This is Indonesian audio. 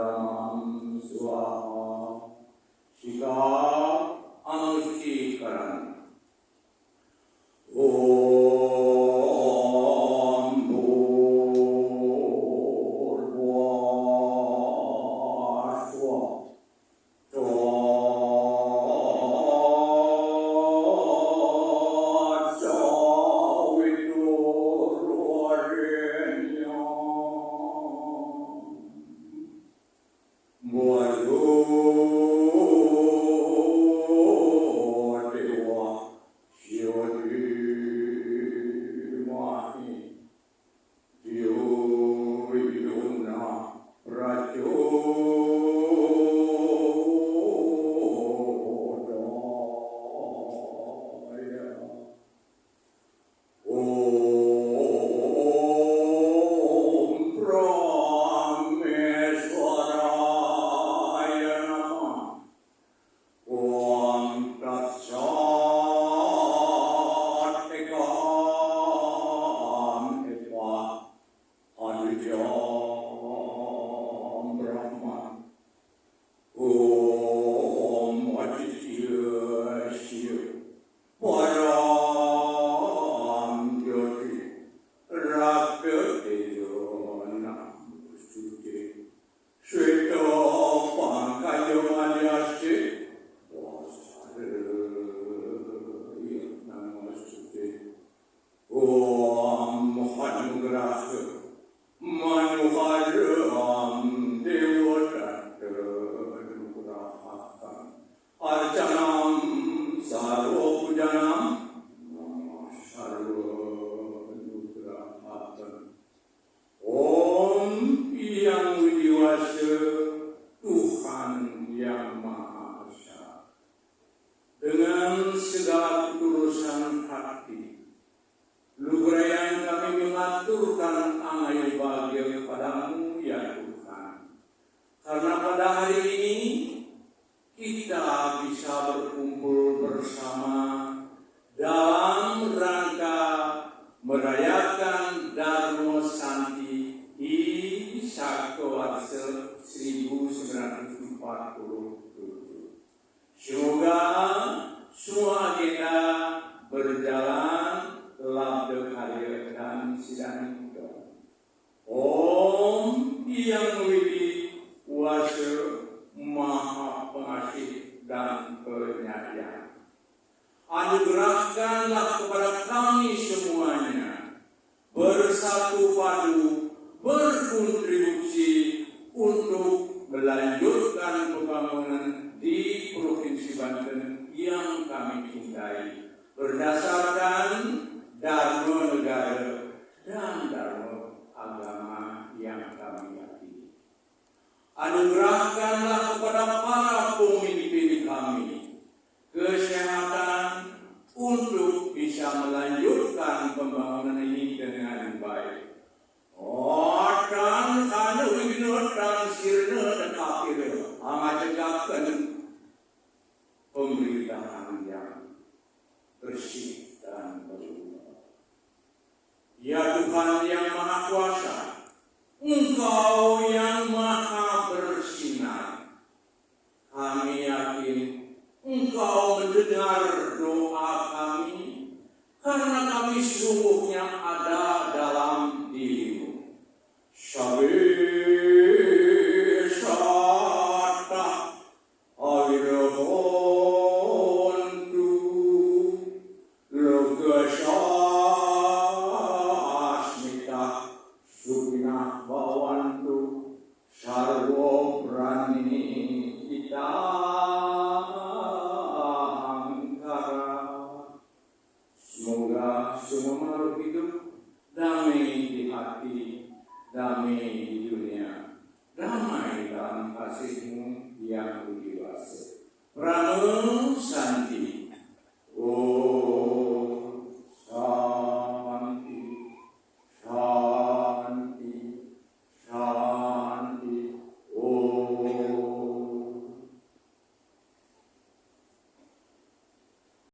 Om Swaha. Sikap anu suci karana. Om Bhurvaswa. Dengan segala ketulusan hati, luhur yang kami mengaturkan angay bahagia kepadamu ya Tuhan. Karena pada hari ini kita bisa berkumpul bersama dalam rangka merayakan Dharma Santi di Sakowarsa 1947. Semoga semua kita berjalan labda karya dan sidang kita. Om Yang Widi Kuasa Maha Pengasih dan Penyayang, anugerahkanlah kepada kami semuanya bersatu padu berkontribusi untuk melanjutkan pembangunan di Provinsi Banten yang kami cintai berdasarkan Dharma negara dan Dharma agama yang kami yakini. Anugerahkanlah kepada para pemimpin kami kesehatan untuk bisa melanjutkan pembangunan ini dengan baik. Dan anu wigna dan sirna dan akhir angajengkan pemerintahan yang bersih dan berguna. Ya Tuhan yang Maha Kuasa, Engkau yang Maha bersinar. Kami yakin Engkau mendengar doa kami, karena kami sesungguhnya ada dalam diri-Mu. Sabesata awirohontu logasasmita supinah bawantu sarwo prani kita angkara. Semoga semua makhluk hidup damai di hati, damai di dunia, damai dalam kasih-Mu yang budi wasi. Prano Santi.